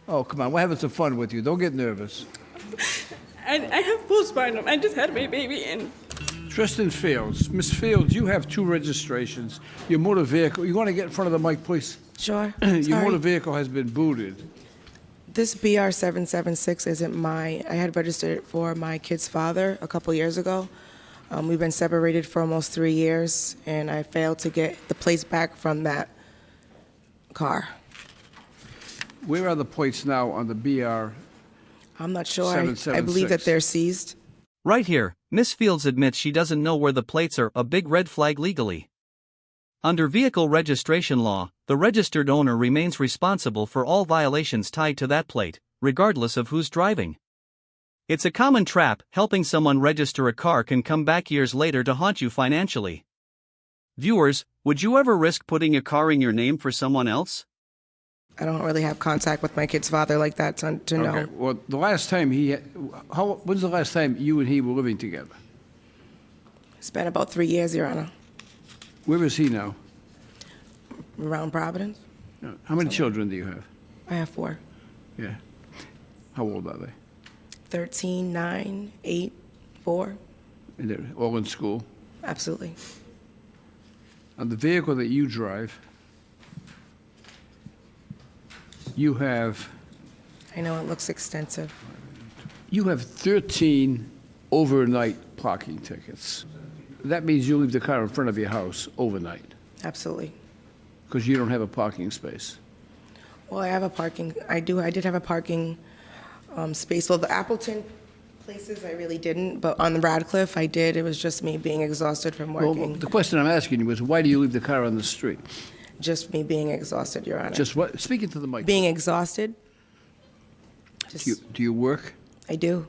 Oh, come on. We're having some fun with you. Don't get nervous. I have postpartum. I just had my baby and Tristan Fields. Miss Fields, you have 2 registrations. Your motor vehicle, you want to get in front of the mic, please? Sure. Your Sorry. motor vehicle has been booted. This BR776 isn't I had registered it for my kid's father a couple years ago. We've been separated for almost 3 years, and I failed to get the plates back from that car. Where are the plates now on the BR? I'm not sure. I 776. believe that they're seized. Right here, Miss Fields admits she doesn't know where the plates are, a big red flag legally. Under vehicle registration law, the registered owner remains responsible for all violations tied to that plate, regardless of who's driving. It's a common trap. Helping someone register a car can come back years later to haunt you financially. Viewers, would you ever risk putting a car in your name for someone else? I don't really have contact with my kid's father like that to know. Okay. Well, the last time when's the last time you and he were living together? It's been about 3 years, Your Honor. Where is he now? Around Providence. How many children do you have? I have 4. Yeah. How old are they? 13, 9, 8, 4. And they're all in school? Absolutely. On the vehicle that you drive, you have I know it looks extensive. 13 overnight parking tickets. That means you leave the car in front of your house overnight Absolutely. because you don't have a parking space. Well, I did have a parking space. Well, the Appleton places, I really didn't, but on the Radcliffe, I did. It was just me being exhausted from Well, working. the question I'm asking you is, why do you leave the car on the street? Just me being exhausted, Your Honor. Just what? Speaking to the mic. being exhausted. Do you work? I do.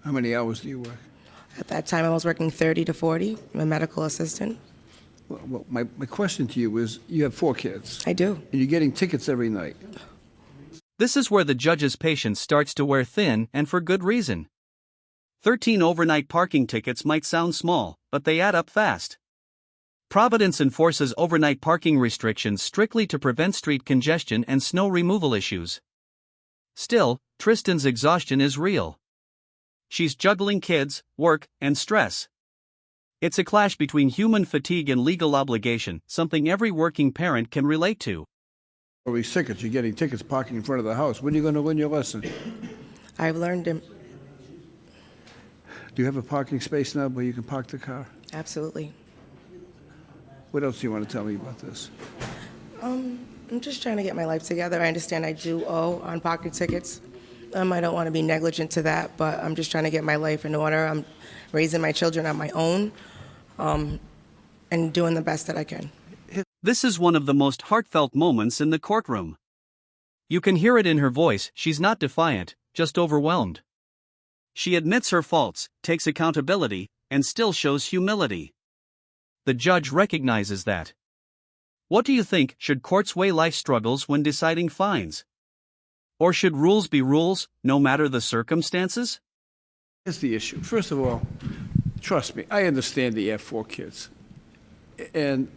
How many hours do you work? At that time, I was working 30 to 40. I'm a medical assistant. Well, my question to you is, you have 4 kids, I do. and you're getting tickets every night. This is where the judge's patience starts to wear thin, and for good reason. 13 overnight parking tickets might sound small, but they add up fast. Providence enforces overnight parking restrictions strictly to prevent street congestion and snow removal issues. Still, Tristan's exhaustion is real. She's juggling kids, work, and stress. It's a clash between human fatigue and legal obligation, something every working parent can relate to. All these tickets, you're getting tickets parking in front of the house. When are you going to learn your lesson? I've learned him. Do you have a parking space now where you can park the car? Absolutely. What else do you want to tell me about this? I'm just trying to get my life together. I understand I do owe on parking tickets. I don't want to be negligent to that, but I'm just trying to get my life in order. I'm raising my children on my own, and doing the best that I can. This is one of the most heartfelt moments in the courtroom. You can hear it in her voice. She's not defiant, just overwhelmed. She admits her faults, takes accountability, and still shows humility. The judge recognizes that. What do you think? Should courts weigh life struggles when deciding fines? Or should rules be rules, no matter the circumstances? Here's the issue. First of all, trust me, I understand that you have 4 kids. And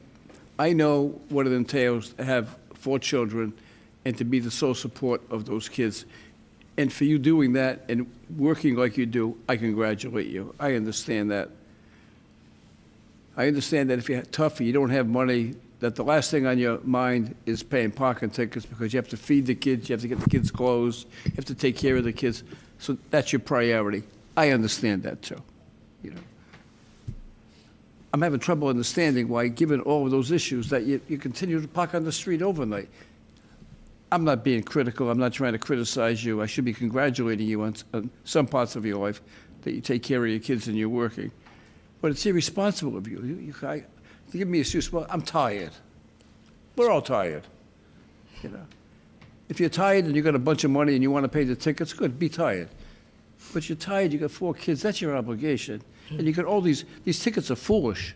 I know what it entails to have 4 children and to be the sole support of those kids. And for you doing that and working like you do, I congratulate you. I understand that. I understand that if you're tough and you don't have money, that the last thing on your mind is paying parking tickets because you have to feed the kids, you have to get the kids clothes, you have to take care of the kids. So that's your priority. I understand that too. You know, I'm having trouble understanding why, given all of those issues, that you continue to park on the street overnight. I'm not being critical. I'm not trying to criticize you. I should be congratulating you on some parts of your life that you take care of your kids and you're working. But it's irresponsible of you. You give me an excuse. Well, I'm tired. We're all tired. You know, if you're tired and you got a bunch of money and you want to pay the tickets, good. Be tired. But you're tired. You got 4 kids. That's your obligation. And you got all these tickets are foolish.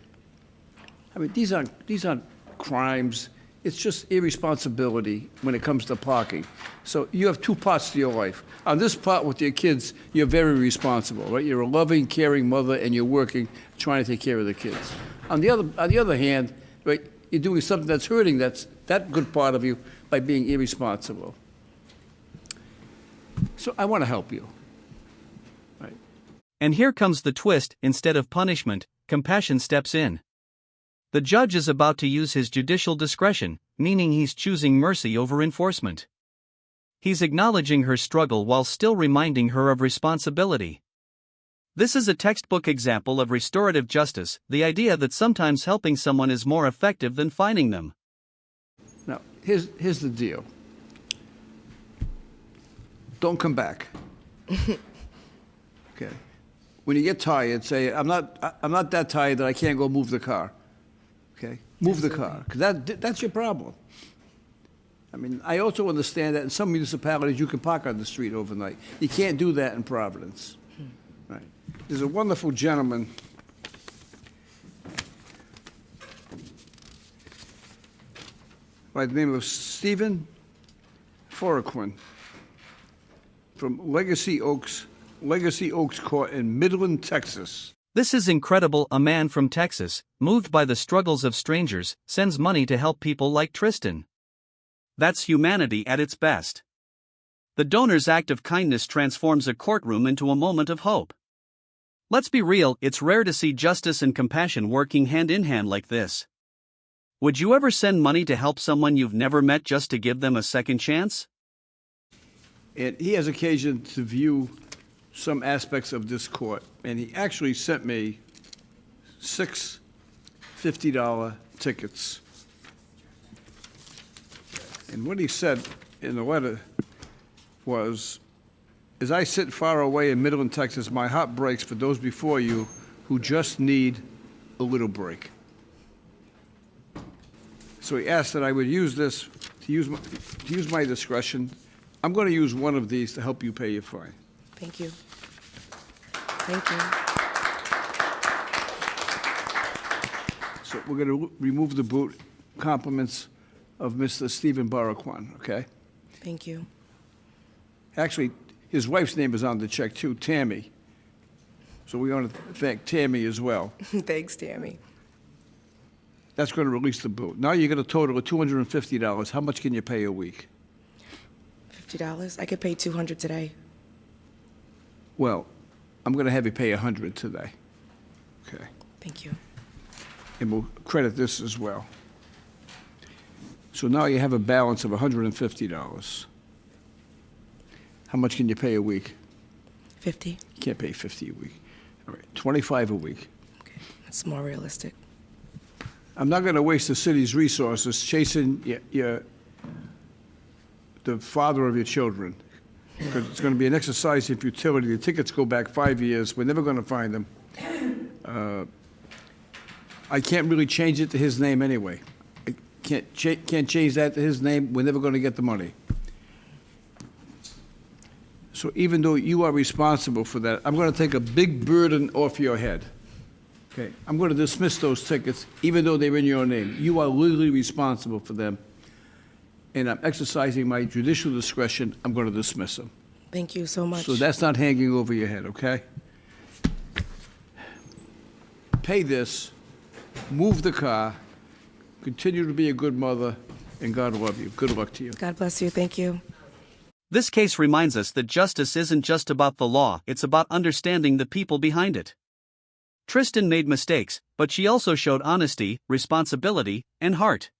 I mean, these aren't crimes. It's just irresponsibility when it comes to parking. So you have 2 parts to your life. On this part with your kids, you're very responsible, right? You're a loving, caring mother, and you're working, trying to take care of the kids. On the other hand, right, you're doing something that's hurting that good part of you by being irresponsible. So I want to help you. Right. And here comes the twist: instead of punishment, compassion steps in. The judge is about to use his judicial discretion, meaning he's choosing mercy over enforcement. He's acknowledging her struggle while still reminding her of responsibility. This is a textbook example of restorative justice, the idea that sometimes helping someone is more effective than fining them. Now, here's the deal. Don't come back. Okay. When you get tired, say, I'm not that tired that I can't go move the car. Okay? Move the car, because that's your problem. I mean, I also understand that in some municipalities you can park on the street overnight. You can't do that in Providence. Right. There's a wonderful gentleman by the name of Stephen Foraquin from Legacy Oaks Court in Midland, Texas. This is incredible. A man from Texas, moved by the struggles of strangers, sends money to help people like Tristan. That's humanity at its best. The donor's act of kindness transforms a courtroom into a moment of hope. Let's be real, it's rare to see justice and compassion working hand in hand like this. Would you ever send money to help someone you've never met just to give them a second chance? And he has occasion to view some aspects of this court, and he actually sent me 6 $50 tickets. And what he said in the letter was, as I sit far away in Midland, Texas, my heart breaks for those before you who just need a little break. So he asked that I would use this, to use my discretion. I'm going to use one of these to help you pay your fine. Thank you. Thank you. So we're going to remove the boot. Compliments of Mr. Stephen Foraquin, okay? Thank you. Actually, his wife's name is on the check too, Tammy. So we want to thank Tammy as well. Thanks, Tammy. That's going to release the boot. Now you get a total of $250. How much can you pay a week? $50? I could pay $200 today. Well, I'm going to have you pay $100 today. Okay. Thank you. And we'll credit this as well. So now you have a balance of $150. How much can you pay a week? 50. You can't pay 50 a week. All right, 25 a week. Okay, that's more realistic. I'm not going to waste the city's resources chasing the father of your children, because it's going to be an exercise in futility. The tickets go back 5 years. We're never going to find them. I can't really change it to his name anyway. I can't change that to his name. We're never going to get the money. So even though you are responsible for that, I'm going to take a big burden off your head. Okay, I'm going to dismiss those tickets, even though they're in your name. You are legally responsible for them, and I'm exercising my judicial discretion. I'm going to dismiss them. Thank you so much. So that's not hanging over your head, okay? Pay this, move the car, continue to be a good mother, and God love you. Good luck to you. God bless you. Thank you. This case reminds us that justice isn't just about the law, it's about understanding the people behind it. Tristan made mistakes, but she also showed honesty, responsibility, and heart.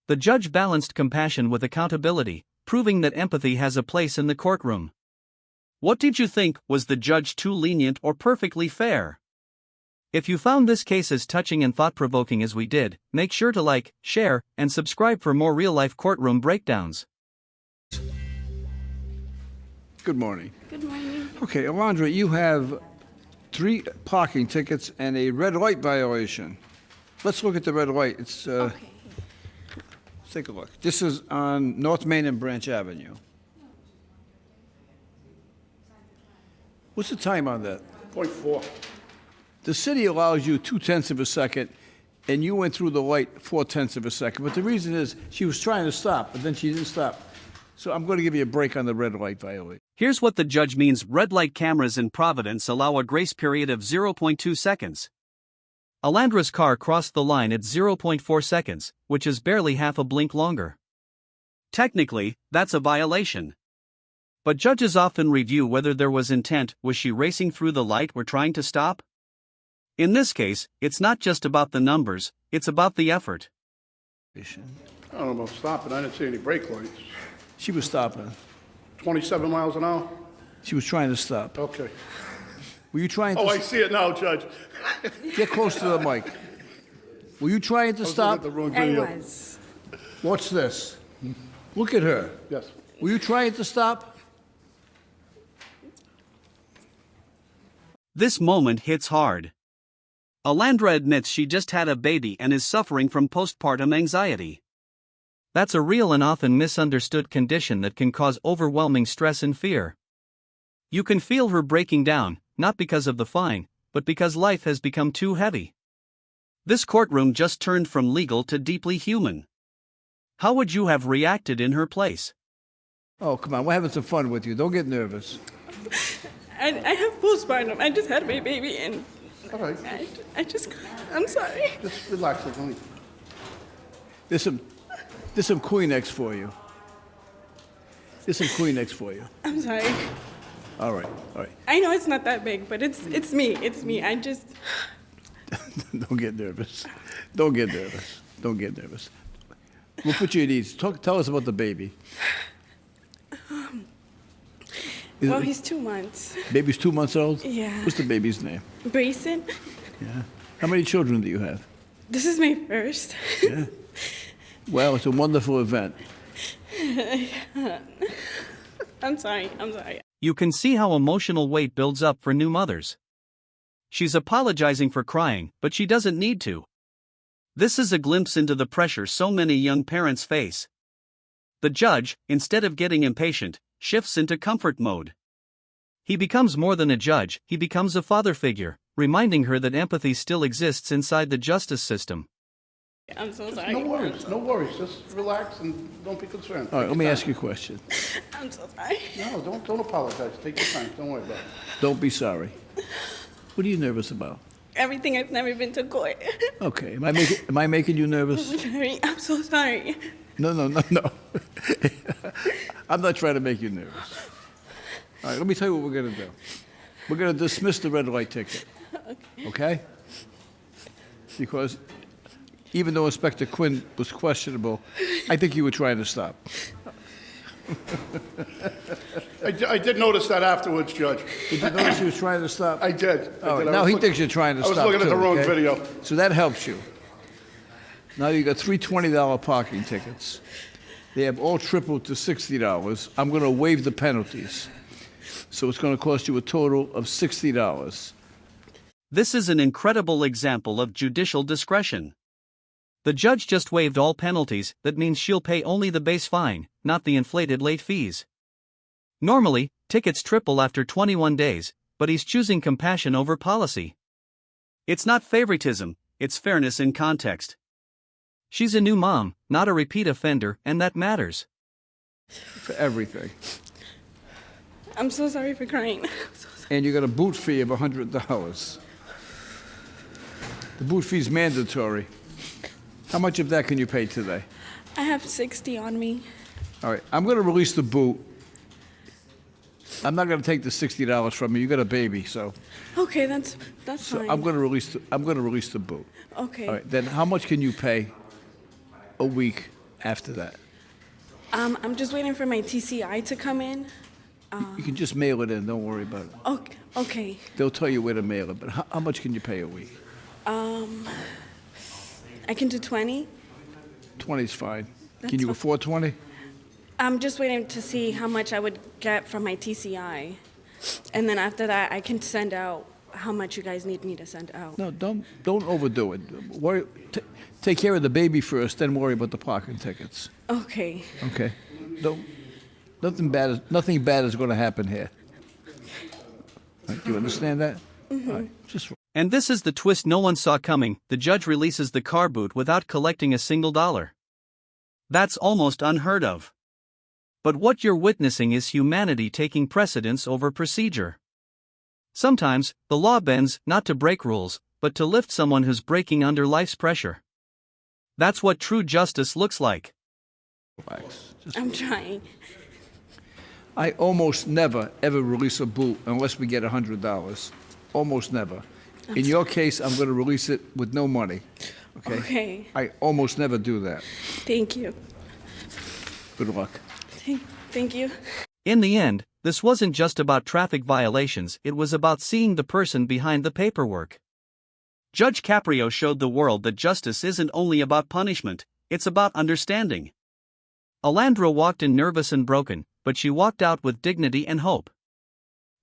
The judge balanced compassion with accountability, proving that empathy has a place in the courtroom. What did you think? Was the judge too lenient or perfectly fair? If you found this case as touching and thought-provoking as we did, make sure to like, share, and subscribe for more real-life courtroom breakdowns. Good morning. Good morning. Okay, Alondra, you have 3 parking tickets and a red light violation. Let's look at the red light. It's, Okay. let's take a look. This is on North Main and Branch Avenue. What's the time on that? .4. The city allows you 0.2 of a second, and you went through the light 0.4 of a second. But the reason is she was trying to stop, but then she didn't stop. So I'm going to give you a break on the red light violation. Here's what the judge means: red light cameras in Providence allow a grace period of 0.2 seconds. Alandra's car crossed the line at 0.4 seconds, which is barely half a blink longer. Technically, that's a violation. But judges often review whether there was intent. Was she racing through the light we're trying to stop? In this case, it's not just about the numbers, it's about the effort. I don't know about stopping. I didn't see any brake lights. She was stopping. 27 miles an hour? She was trying to stop. Okay. Were you trying to? Oh, I see it now, Judge. Get close to the mic. Were you trying to I was stop? looking at the wrong I video. was. Watch this. Look at her. Yes. Were you trying to stop? This moment hits hard. Alandra admits she just had a baby and is suffering from postpartum anxiety. That's a real and often misunderstood condition that can cause overwhelming stress and fear. You can feel her breaking down, not because of the fine, but because life has become too heavy. This courtroom just turned from legal to deeply human. How would you have reacted in her place? Oh, come on. We're having some fun with you. Don't get nervous. I have postpartum. I just had my baby and All right. I'm sorry. Just relax, honey. There's some Kleenex for you. There's some Kleenex for you. I'm sorry. All right. I know it's not that big, but it's me. It's me. Don't get nervous. Don't get nervous. We'll put you at ease. Tell us about the baby. Well, he's 2 months. Baby's 2 months old? Yeah. What's the baby's name? Brayson. Yeah. How many children do you have? This is my first. Yeah. Well, it's a wonderful event. I'm sorry. You can see how emotional weight builds up for new mothers. She's apologizing for crying, but she doesn't need to. This is a glimpse into the pressure so many young parents face. The judge, instead of getting impatient, shifts into comfort mode. He becomes more than a judge, he becomes a father figure, reminding her that empathy still exists inside the justice system. I'm so sorry. No worries. Just relax and don't be concerned. All right, let me ask you a question. I'm so sorry. No, don't apologize. Take your time. Don't worry about it. Don't be sorry. What are you nervous about? Everything. I've never been to court. Okay, am I making you nervous? I'm so sorry. No. I'm not trying to make you nervous. All right, let me tell you what we're going to do. We're going to dismiss the red light ticket. Okay? Because even though Inspector Quinn was questionable, I think you were trying to stop. I did notice that afterwards, Judge. Did you notice you were trying to stop? I did. All right, I now was he look- thinks you're trying to I stop, was looking at the too, wrong okay? video. So that helps you. Now you got three $20 parking tickets. They have all tripled to $60. I'm going to waive the penalties. So it's going to cost you a total of $60. This is an incredible example of judicial discretion. The judge just waived all penalties, that means she'll pay only the base fine, not the inflated late fees. Normally, tickets triple after 21 days, but he's choosing compassion over policy. It's not favoritism, it's fairness in context. She's a new mom, not a repeat offender, and that matters. For everything. I'm so sorry for crying. I'm so sorry. And you got a boot fee of $100. The boot fee is mandatory. How much of that can you pay today? I have 60 on me. All right, I'm going to release the boot. I'm not going to take the $60 from you. You got a baby, so Okay, that's fine. I'm going to release the boot. Okay. All right, then how much can you pay a week after that? I'm just waiting for my TCI to come in. You can just mail it in. Don't worry about it. Okay. They'll tell you where to mail it. But how much can you pay a week? I can do 20. 20 is fine. That's Can you fine. afford 20? I'm just waiting to see how much I would get from my TCI. And then after that, I can send out how much you guys need me to send out. No, don't overdo it. Take care of the baby first, then worry about the parking tickets. Okay. Okay? Nothing bad is going to happen here. Right, do you understand that? Mm-hmm. All right, just And this is the twist no one saw coming: the judge releases the car boot without collecting a single dollar. That's almost unheard of. But what you're witnessing is humanity taking precedence over procedure. Sometimes, the law bends not to break rules, but to lift someone who's breaking under life's pressure. That's what true justice looks like. relax. I'm trying. I almost never, ever release a boot unless we get $100. Almost never. In your case, I'm going to release it with no money. Okay? Okay. I almost never do that. Thank you. Good luck. Thank you. In the end, this wasn't just about traffic violations, it was about seeing the person behind the paperwork. Judge Caprio showed the world that justice isn't only about punishment, it's about understanding. Alandra walked in nervous and broken, but she walked out with dignity and hope.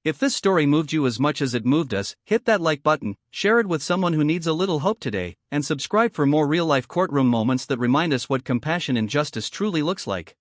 If this story moved you as much as it moved us, hit that like button, share it with someone who needs a little hope today, and subscribe for more real-life courtroom moments that remind us what compassion and justice truly looks like.